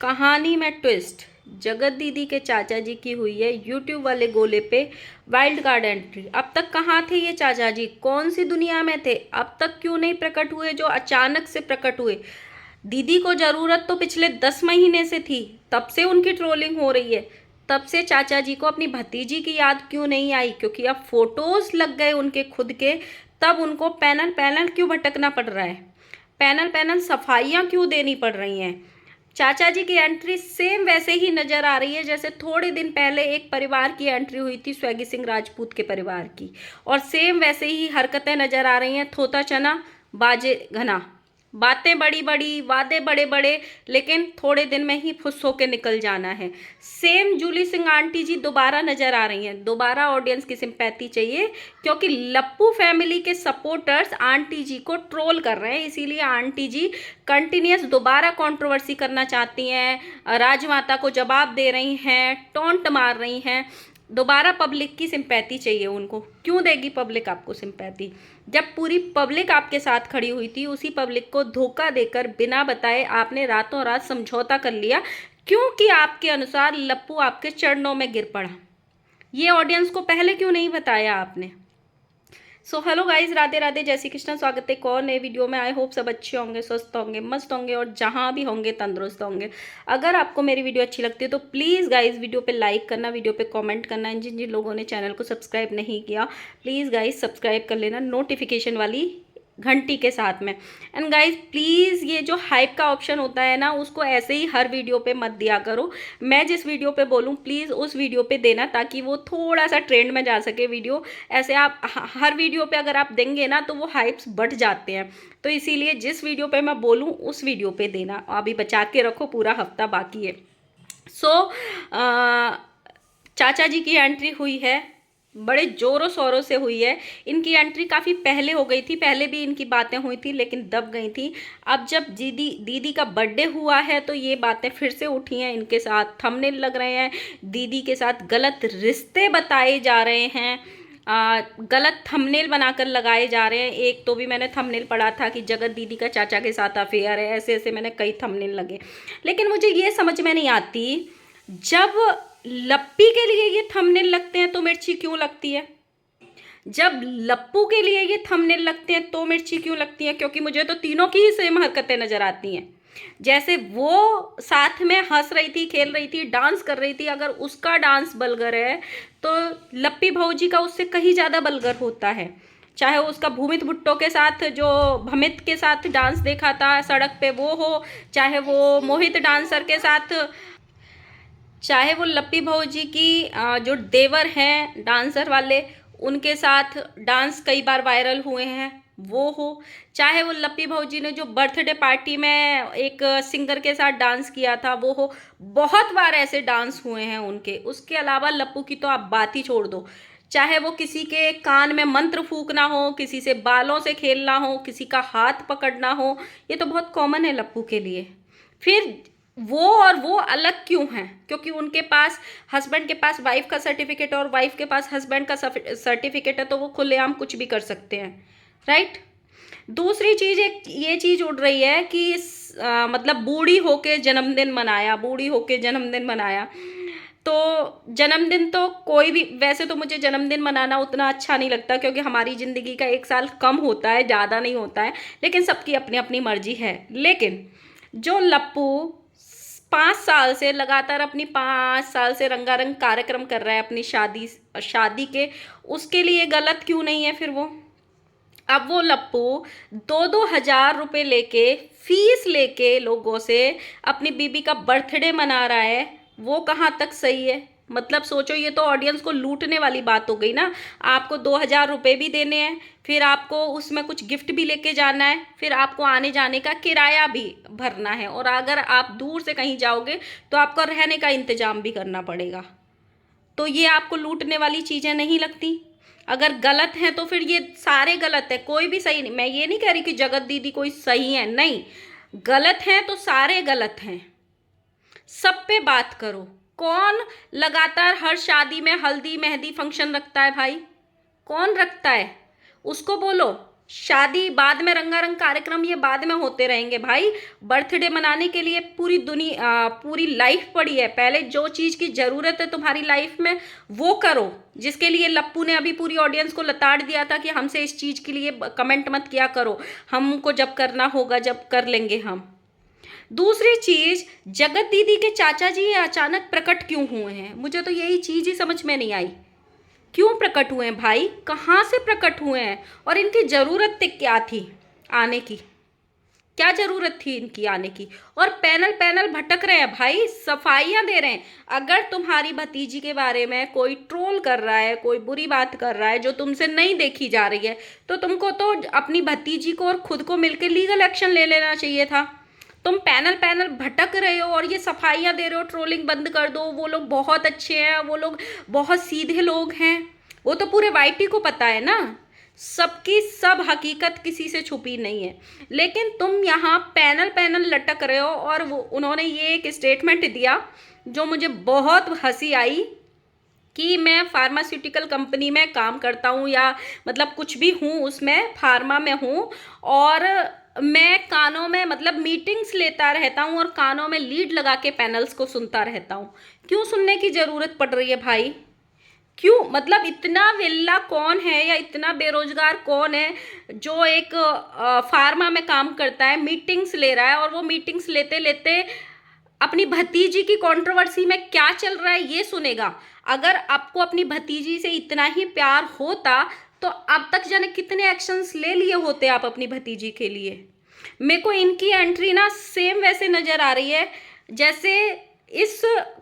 कहानी में ट्विस्ट। जगत दीदी के चाचा जी की हुई है यूट्यूब वाले गोले पे वाइल्ड कार्ड एंट्री। अब तक कहाँ थे ये चाचा जी? कौन सी दुनिया में थे? अब तक क्यों नहीं प्रकट हुए जो अचानक से प्रकट हुए? दीदी को जरूरत तो पिछले 10 महीने से थी, तब से उनकी ट्रोलिंग हो रही है। तब से चाचा जी को अपनी भतीजी की याद क्यों नहीं आई? क्योंकि अब फोटोज लग गए उनके खुद के, तब उनको पैनल पैनल क्यों भटकना पड़ रहा है? पैनल पैनल सफाइयाँ क्यों देनी पड़ रही हैं? चाचा जी की एंट्री सेम वैसे ही नजर आ रही है जैसे थोड़े दिन पहले एक परिवार की एंट्री हुई थी, स्वैगी सिंह राजपूत के परिवार की। और सेम वैसे ही हरकतें नजर आ रही हैं, थोता चना बाजे घना, बातें बड़ी बड़ी, वादे बड़े बड़े, लेकिन थोड़े दिन में ही फुस होके निकल जाना है। सेम जूली सिंह आंटी जी दोबारा नजर आ रही हैं। दोबारा ऑडियंस की सिंपैथी चाहिए, क्योंकि लप्पू फैमिली के सपोर्टर्स आंटी जी को ट्रोल कर रहे हैं, इसीलिए आंटी जी कंटिन्यूस दोबारा कंट्रोवर्सी करना चाहती हैं, राजमाता को जवाब दे रही हैं, टोंट मार रही हैं। दोबारा पब्लिक की सिंपैथी चाहिए उनको। क्यों देगी पब्लिक आपको सिंपैथी? जब पूरी पब्लिक आपके साथ खड़ी हुई थी, उसी पब्लिक को धोखा देकर बिना बताए आपने रातों रात समझौता कर लिया, क्योंकि आपके अनुसार लप्पू आपके चरणों में गिर पड़ा। ये ऑडियंस को पहले क्यों नहीं बताया आपने? So hello guys, Radhe Radhe, जय श्री कृष्ण। स्वागत है एक और नए वीडियो में। आई होप सब अच्छे होंगे, स्वस्थ होंगे, मस्त होंगे और जहाँ भी होंगे तंदुरुस्त होंगे। अगर आपको मेरी वीडियो अच्छी लगती है तो प्लीज़ गाइज वीडियो पे लाइक करना, वीडियो पे कमेंट करना। जिन जिन लोगों ने चैनल को सब्सक्राइब नहीं किया, प्लीज़ गाइज सब्सक्राइब कर लेना नोटिफिकेशन वाली घंटी के साथ में। एंड गाइज प्लीज़ ये जो हाइप का ऑप्शन होता है ना, उसको ऐसे ही हर वीडियो पे मत दिया करो। मैं जिस वीडियो पे बोलूँ प्लीज़ उस वीडियो पे देना, ताकि वो थोड़ा सा ट्रेंड में जा सके वीडियो। ऐसे आप हर वीडियो पे अगर आप देंगे ना तो वो हाइप्स बढ़ जाते हैं। तो इसीलिए जिस वीडियो पे मैं बोलूँ उस वीडियो पे देना। अभी बचा के रखो, पूरा हफ्ता बाकी है। सो चाचा जी की एंट्री हुई है, बड़े जोरों शोरों से हुई है। इनकी एंट्री काफ़ी पहले हो गई थी, पहले भी इनकी बातें हुई थी लेकिन दब गई थी। अब जब दीदी का बर्थडे हुआ है तो ये बातें फिर से उठी हैं। इनके साथ थंबनेल लग रहे हैं, दीदी के साथ गलत रिश्ते बताए जा रहे हैं, गलत थंबनेल बनाकर लगाए जा रहे हैं। एक तो भी मैंने थंबनेल पढ़ा था कि जगत दीदी का चाचा के साथ अफेयर है, ऐसे ऐसे मैंने कई थंबनेल लगे। लेकिन मुझे ये समझ में नहीं आती, जब लप्पी के लिए ये थंबनेल लगते हैं तो मिर्ची क्यों लगती है? जब लप्पू के लिए ये थंबनेल लगते हैं तो मिर्ची क्यों लगती है? क्योंकि मुझे तो तीनों की ही सेम हरकतें नजर आती हैं। जैसे वो साथ में हंस रही थी, खेल रही थी, डांस कर रही थी, अगर उसका डांस बलगर है तो लप्पी भौजी का उससे कहीं ज़्यादा बलगर होता है। चाहे उसका भूमित भुट्टो के साथ, जो भमित के साथ डांस देखा था सड़क पे वो हो, चाहे वो मोहित डांसर के साथ, चाहे वो लप्पी भौजी की जो देवर हैं डांसर वाले, उनके साथ डांस कई बार वायरल हुए हैं वो हो, चाहे वो लप्पी भौजी ने जो बर्थडे पार्टी में एक सिंगर के साथ डांस किया था वो हो। बहुत बार ऐसे डांस हुए हैं उनके। उसके अलावा लप्पू की तो आप बात ही छोड़ दो। चाहे वो किसी के कान में मंत्र फूकना हो, किसी से बालों से खेलना हो, किसी का हाथ पकड़ना हो, ये तो बहुत कॉमन है लप्पू के लिए। फिर वो और वो अलग क्यों हैं? क्योंकि उनके पास हस्बैंड के पास वाइफ का सर्टिफिकेट और वाइफ के पास हस्बैंड का सर्टिफिकेट है, तो वो खुलेआम कुछ भी कर सकते हैं, राइट? दूसरी चीज, एक ये चीज उड़ रही है कि मतलब बूढ़ी होके जन्मदिन मनाया, बूढ़ी होके जन्मदिन मनाया। तो जन्मदिन तो कोई भी, वैसे तो मुझे जन्मदिन मनाना उतना अच्छा नहीं लगता, क्योंकि हमारी ज़िंदगी का 1 साल कम होता है, ज़्यादा नहीं होता है, लेकिन सबकी अपनी अपनी मर्जी है। लेकिन जो लप्पू 5 साल से लगातार, अपनी 5 साल से रंगारंग कार्यक्रम कर रहा है अपनी शादी के, उसके लिए गलत क्यों नहीं है फिर वो? अब वो लप्पू 2-2 हज़ार रुपये लेके, फीस लेके लोगों से अपनी बीबी का बर्थडे मना रहा है, वो कहाँ तक सही है? मतलब सोचो, ये तो ऑडियंस को लूटने वाली बात हो गई ना। आपको 2 हज़ार रुपये भी देने हैं, फिर आपको उसमें कुछ गिफ्ट भी लेके जाना है, फिर आपको आने जाने का किराया भी भरना है, और अगर आप दूर से कहीं जाओगे तो आपको रहने का इंतजाम भी करना पड़ेगा। तो ये आपको लूटने वाली चीज़ें नहीं लगती? अगर गलत है तो फिर ये सारे गलत है, कोई भी सही नहीं। मैं ये नहीं कह रही कि जगत दीदी कोई सही है, नहीं, गलत है तो सारे गलत हैं। सब पे बात करो। कौन लगातार हर शादी में हल्दी मेहंदी फंक्शन रखता है भाई? कौन रखता है? उसको बोलो। शादी बाद में, रंगारंग कार्यक्रम ये बाद में होते रहेंगे भाई। बर्थडे मनाने के लिए पूरी दुनिया, पूरी लाइफ पड़ी है। पहले जो चीज़ की ज़रूरत है तुम्हारी लाइफ में वो करो, जिसके लिए लप्पू ने अभी पूरी ऑडियंस को लताड़ दिया था कि हमसे इस चीज़ के लिए कमेंट मत किया करो, हमको जब करना होगा जब कर लेंगे हम। दूसरी चीज़, जगत दीदी के चाचा जी ये अचानक प्रकट क्यों हुए हैं? मुझे तो यही चीज़ ही समझ में नहीं आई। क्यों प्रकट हुए हैं भाई, कहाँ से प्रकट हुए हैं, और इनकी ज़रूरत क्या थी आने की? क्या ज़रूरत थी इनकी आने की? और पैनल पैनल भटक रहे हैं भाई, सफाइयाँ दे रहे हैं। अगर तुम्हारी भतीजी के बारे में कोई ट्रोल कर रहा है, कोई बुरी बात कर रहा है जो तुमसे नहीं देखी जा रही है, तो तुमको तो अपनी भतीजी को और खुद को मिलकर लीगल एक्शन ले लेना चाहिए था। तुम पैनल पैनल भटक रहे हो और ये सफाइयाँ दे रहे हो, ट्रोलिंग बंद कर दो, वो लोग बहुत अच्छे हैं, वो लोग बहुत सीधे लोग हैं। वो तो पूरे वाईटी को पता है ना, सबकी सब हकीकत किसी से छुपी नहीं है। लेकिन तुम यहाँ पैनल पैनल लटक रहे हो। और वो उन्होंने ये एक स्टेटमेंट दिया जो मुझे बहुत हंसी आई कि मैं फार्मास्यूटिकल कंपनी में काम करता हूँ, या मतलब कुछ भी हूँ उसमें, फार्मा में हूँ, और मैं कानों में मतलब मीटिंग्स लेता रहता हूँ और कानों में लीड लगा के पैनल्स को सुनता रहता हूँ। क्यों सुनने की ज़रूरत पड़ रही है भाई? क्यों? मतलब इतना वेल्ला कौन है या इतना बेरोजगार कौन है जो एक फार्मा में काम करता है, मीटिंग्स ले रहा है, और वो मीटिंग्स लेते लेते अपनी भतीजी की कंट्रोवर्सी में क्या चल रहा है ये सुनेगा। अगर आपको अपनी भतीजी से इतना ही प्यार होता तो अब तक जाने कितने एक्शंस ले लिए होते आप अपनी भतीजी के लिए। मेरे को इनकी एंट्री ना सेम वैसे नज़र आ रही है जैसे इस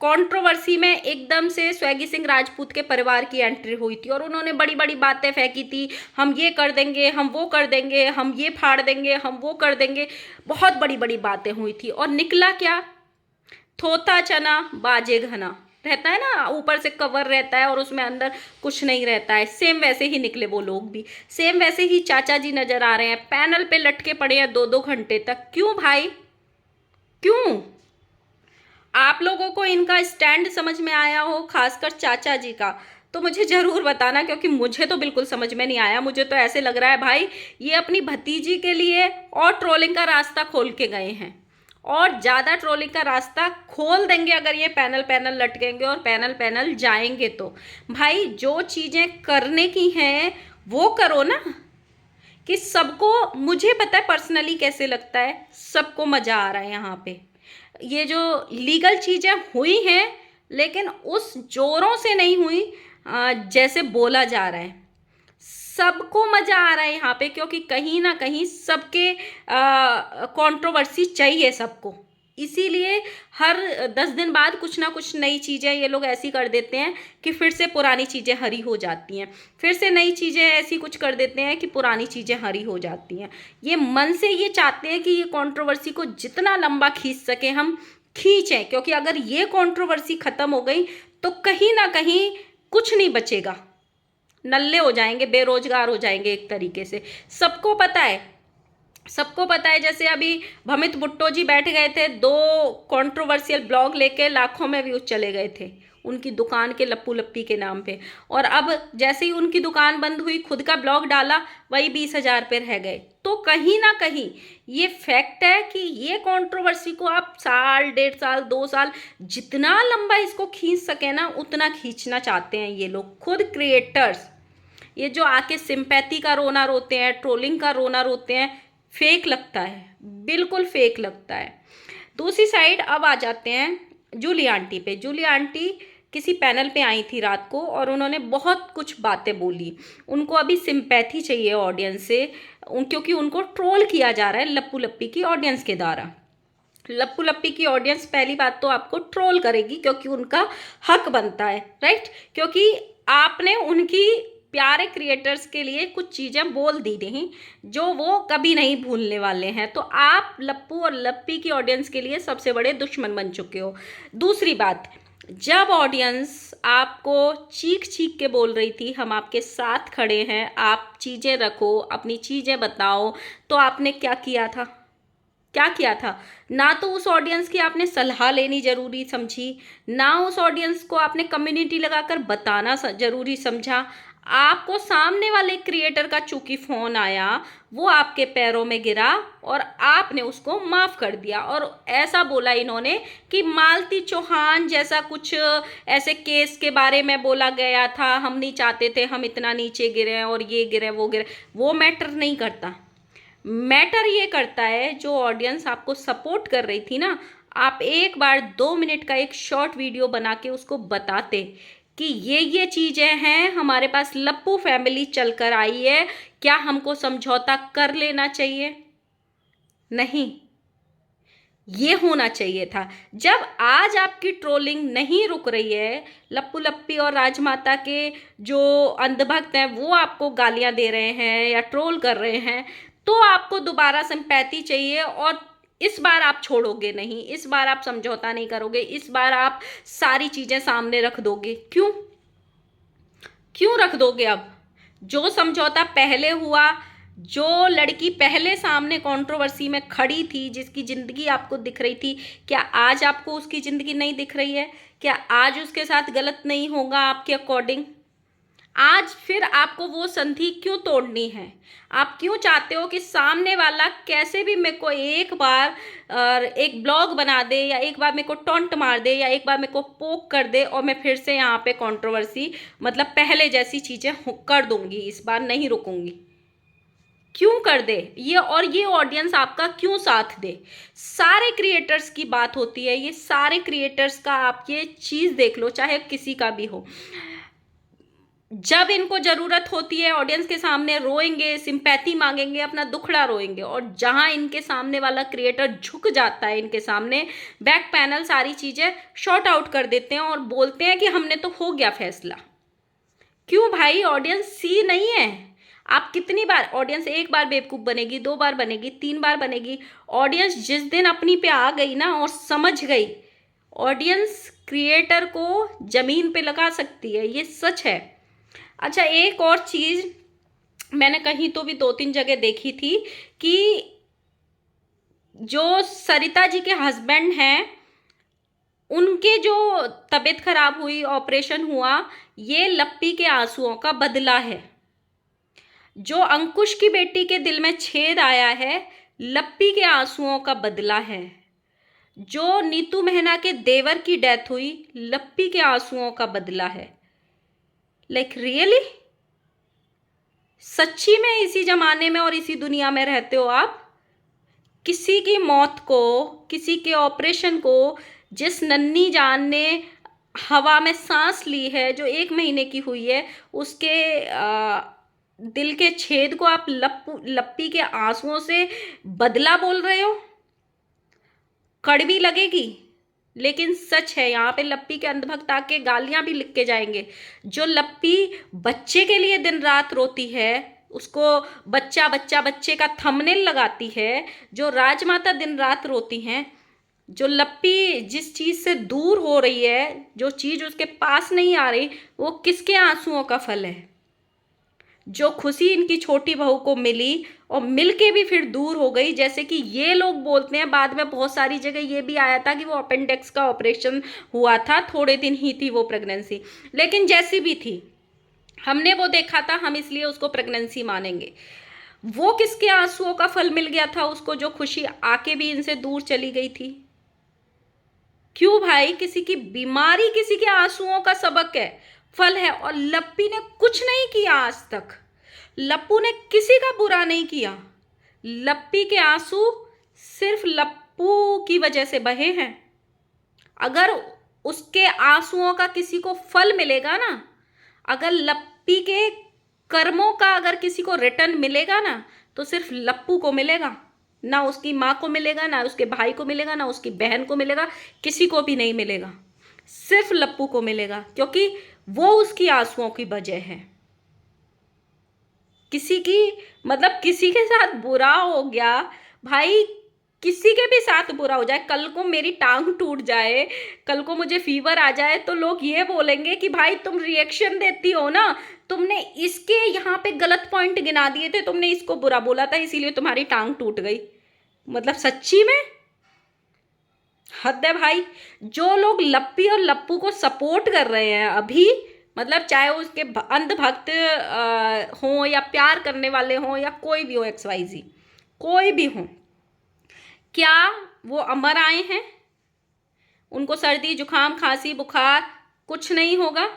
कंट्रोवर्सी में एकदम से स्वैगी सिंह राजपूत के परिवार की एंट्री हुई थी और उन्होंने बड़ी बड़ी बातें फेंकी थी, हम ये कर देंगे, हम वो कर देंगे, हम ये फाड़ देंगे, हम वो कर देंगे, बहुत बड़ी बड़ी बातें हुई थी। और निकला क्या? थोथा चना बाजे घना रहता है ना, ऊपर से कवर रहता है और उसमें अंदर कुछ नहीं रहता है। सेम वैसे ही निकले वो लोग भी, सेम वैसे ही चाचा जी नजर आ रहे हैं, पैनल पे लटके पड़े हैं 2-2 घंटे तक। क्यों भाई, क्यों? आप लोगों को इनका स्टैंड समझ में आया हो, खासकर चाचा जी का, तो मुझे ज़रूर बताना, क्योंकि मुझे तो बिल्कुल समझ में नहीं आया। मुझे तो ऐसे लग रहा है भाई ये अपनी भतीजी के लिए और ट्रोलिंग का रास्ता खोल के गए हैं, और ज़्यादा ट्रोलिंग का रास्ता खोल देंगे अगर ये पैनल पैनल लटकेंगे और पैनल पैनल जाएंगे तो। भाई जो चीज़ें करने की हैं वो करो ना, कि सबको, मुझे पता है पर्सनली कैसे लगता है, सबको मज़ा आ रहा है यहाँ पे। ये जो लीगल चीज़ें हुई हैं लेकिन उस जोरों से नहीं हुई जैसे बोला जा रहा है। सबको मज़ा आ रहा है यहाँ पे, क्योंकि कहीं ना कहीं सबके कंट्रोवर्सी चाहिए सबको। इसीलिए हर 10 दिन बाद कुछ ना कुछ नई चीज़ें ये लोग ऐसी कर देते हैं कि फिर से पुरानी चीज़ें हरी हो जाती हैं, फिर से नई चीज़ें ऐसी कुछ कर देते हैं कि पुरानी चीज़ें हरी हो जाती हैं। ये मन से ये चाहते हैं कि ये कंट्रोवर्सी को जितना लंबा खींच सके हम खींचें, क्योंकि अगर ये कंट्रोवर्सी ख़त्म हो गई तो कहीं ना कहीं कुछ नहीं बचेगा, नल्ले हो जाएंगे, बेरोजगार हो जाएंगे एक तरीके से। सबको पता है, सबको पता है। जैसे अभी भमित भुट्टो जी बैठ गए थे, 2 कंट्रोवर्शियल ब्लॉग लेके लाखों में व्यूज चले गए थे उनकी दुकान के लप्पू लप्पी के नाम पे, और अब जैसे ही उनकी दुकान बंद हुई खुद का ब्लॉग डाला, वही 20,000 पे रह गए। तो कहीं ना कहीं ये फैक्ट है कि ये कंट्रोवर्सी को आप साल, 1.5 साल, 2 साल, जितना लंबा इसको खींच सके ना उतना खींचना चाहते हैं ये लोग, खुद क्रिएटर्स। ये जो आके सिंपैथी का रोना रोते हैं, ट्रोलिंग का रोना रोते हैं, फेक लगता है, बिल्कुल फेक लगता है। दूसरी साइड अब आ जाते हैं जूली आंटी पे। जूली आंटी किसी पैनल पे आई थी रात को और उन्होंने बहुत कुछ बातें बोली। उनको अभी सिंपैथी चाहिए ऑडियंस से, क्योंकि उनको ट्रोल किया जा रहा है लप्पू लप्पी की ऑडियंस के द्वारा। लप्पू लप्पी की ऑडियंस पहली बात तो आपको ट्रोल करेगी क्योंकि उनका हक बनता है, राइट? क्योंकि आपने उनकी प्यारे क्रिएटर्स के लिए कुछ चीज़ें बोल दी नहीं जो वो कभी नहीं भूलने वाले हैं। तो आप लप्पू और लप्पी की ऑडियंस के लिए सबसे बड़े दुश्मन बन चुके हो। दूसरी बात, जब ऑडियंस आपको चीख चीख के बोल रही थी हम आपके साथ खड़े हैं, आप चीज़ें रखो, अपनी चीज़ें बताओ, तो आपने क्या किया था? क्या किया था? ना तो उस ऑडियंस की आपने सलाह लेनी ज़रूरी समझी, ना उस ऑडियंस को आपने कम्युनिटी लगाकर बताना ज़रूरी समझा। आपको सामने वाले क्रिएटर का चूंकि फोन आया, वो आपके पैरों में गिरा और आपने उसको माफ कर दिया। और ऐसा बोला इन्होंने कि मालती चौहान जैसा कुछ ऐसे केस के बारे में बोला गया था, हम नहीं चाहते थे हम इतना नीचे गिरे और ये गिरे वो गिरे। वो मैटर नहीं करता। मैटर ये करता है जो ऑडियंस आपको सपोर्ट कर रही थी ना, आप एक बार 2 मिनट का एक शॉर्ट वीडियो बना के उसको बताते कि ये चीजें हैं, हमारे पास लप्पू फैमिली चलकर आई है, क्या हमको समझौता कर लेना चाहिए? नहीं, ये होना चाहिए था। जब आज आपकी ट्रोलिंग नहीं रुक रही है, लप्पू लप्पी और राजमाता के जो अंधभक्त हैं वो आपको गालियां दे रहे हैं या ट्रोल कर रहे हैं, तो आपको दोबारा सिंपैथी चाहिए। और इस बार आप छोड़ोगे नहीं, इस बार आप समझौता नहीं करोगे, इस बार आप सारी चीजें सामने रख दोगे। क्यों क्यों रख दोगे? अब जो समझौता पहले हुआ, जो लड़की पहले सामने कंट्रोवर्सी में खड़ी थी, जिसकी जिंदगी आपको दिख रही थी, क्या आज आपको उसकी जिंदगी नहीं दिख रही है? क्या आज उसके साथ गलत नहीं होगा आपके अकॉर्डिंग? आज फिर आपको वो संधि क्यों तोड़नी है? आप क्यों चाहते हो कि सामने वाला कैसे भी मेरे को एक बार एक ब्लॉग बना दे, या एक बार मेरे को टॉन्ट मार दे, या एक बार मेरे को पोक कर दे, और मैं फिर से यहाँ पे कंट्रोवर्सी मतलब पहले जैसी चीजें कर दूंगी, इस बार नहीं रुकूंगी? क्यों कर दे ये? और ये ऑडियंस आपका क्यों साथ दे? सारे क्रिएटर्स की बात होती है, ये सारे क्रिएटर्स का आप ये चीज देख लो, चाहे किसी का भी हो, जब इनको जरूरत होती है ऑडियंस के सामने रोएंगे, सिंपैथी मांगेंगे, अपना दुखड़ा रोएंगे, और जहां इनके सामने वाला क्रिएटर झुक जाता है इनके सामने, बैक पैनल सारी चीजें शॉर्ट आउट कर देते हैं और बोलते हैं कि हमने तो हो गया फैसला। क्यों भाई? ऑडियंस सी नहीं है। आप कितनी बार, ऑडियंस एक बार बेवकूफ बनेगी, 2 बार बनेगी, 3 बार बनेगी। ऑडियंस जिस दिन अपनी पे आ गई ना और समझ गई, ऑडियंस क्रिएटर को जमीन पे लगा सकती है, ये सच है। अच्छा, एक और चीज मैंने कहीं तो भी 2-3 जगह देखी थी कि जो सरिता जी के हस्बैंड हैं, उनके जो तबीयत खराब हुई, ऑपरेशन हुआ, ये लप्पी के आंसुओं का बदला है। जो अंकुश की बेटी के दिल में छेद आया है, लप्पी के आंसुओं का बदला है। जो नीतू मेहना के देवर की डेथ हुई, लप्पी के आंसुओं का बदला है। लाइक रियली, सच्ची में इसी जमाने में और इसी दुनिया में रहते हो आप? किसी की मौत को, किसी के ऑपरेशन को, जिस नन्ही जान ने हवा में सांस ली है, जो 1 महीने की हुई है, उसके दिल के छेद को आप लप्पी के आंसुओं से बदला बोल रहे हो? कड़वी लगेगी, लेकिन सच है। यहाँ पे लप्पी के अंधभक्त आके गालियां भी लिख के जाएंगे। जो लप्पी बच्चे के लिए दिन रात रोती है, उसको बच्चा बच्चा बच्चे का थंबनेल लगाती है, जो राजमाता दिन रात रोती हैं, जो लप्पी जिस चीज से दूर हो रही है, जो चीज उसके पास नहीं आ रही, वो किसके आंसुओं का फल है? जो खुशी इनकी छोटी बहू को मिली और मिल के भी फिर दूर हो गई, जैसे कि ये लोग बोलते हैं। बाद में बहुत सारी जगह ये भी आया था कि वो अपेंडिक्स का ऑपरेशन हुआ था, थोड़े दिन ही थी वो प्रेगनेंसी, लेकिन जैसी भी थी हमने वो देखा था, हम इसलिए उसको प्रेगनेंसी मानेंगे। वो किसके आंसुओं का फल मिल गया था उसको, जो खुशी आके भी इनसे दूर चली गई थी? क्यों भाई? किसी की बीमारी किसी के आंसुओं का सबक है, फल है। और लप्पी ने कुछ नहीं किया आज तक, लप्पू ने किसी का बुरा नहीं किया। लप्पी के आंसू सिर्फ लप्पू की वजह से बहे हैं। अगर उसके आंसुओं का किसी को फल मिलेगा ना, अगर लप्पी के कर्मों का अगर किसी को रिटर्न मिलेगा ना, तो सिर्फ लप्पू को मिलेगा। ना उसकी माँ को मिलेगा, ना उसके भाई को मिलेगा, ना उसकी बहन को मिलेगा, किसी को भी नहीं मिलेगा, सिर्फ लप्पू को मिलेगा, क्योंकि वो उसकी आंसुओं की वजह है। किसी की मतलब किसी के साथ बुरा हो गया भाई, किसी के भी साथ बुरा हो जाए, कल को मेरी टांग टूट जाए, कल को मुझे फीवर आ जाए, तो लोग ये बोलेंगे कि भाई तुम रिएक्शन देती हो ना, तुमने इसके यहाँ पे गलत पॉइंट गिना दिए थे, तुमने इसको बुरा बोला था, इसीलिए तुम्हारी टांग टूट गई। मतलब सच्ची में हद है भाई। जो लोग लप्पी और लप्पू को सपोर्ट कर रहे हैं अभी, मतलब चाहे उसके अंधभक्त हों या प्यार करने वाले हों या कोई भी हो, XYZ कोई भी हो, क्या वो अमर आए हैं? उनको सर्दी जुकाम खांसी बुखार कुछ नहीं होगा,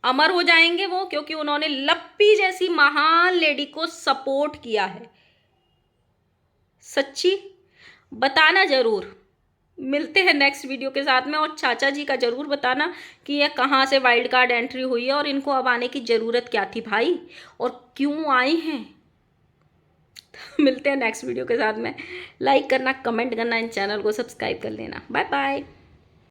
अमर हो जाएंगे वो, क्योंकि उन्होंने लप्पी जैसी महान लेडी को सपोर्ट किया है। सच्ची बताना जरूर। मिलते हैं नेक्स्ट वीडियो के साथ में, और चाचा जी का जरूर बताना कि ये कहाँ से वाइल्ड कार्ड एंट्री हुई है और इनको अब आने की ज़रूरत क्या थी भाई, और क्यों आए हैं। मिलते हैं नेक्स्ट वीडियो के साथ में। लाइक करना, कमेंट करना, इन चैनल को सब्सक्राइब कर लेना। Bye bye.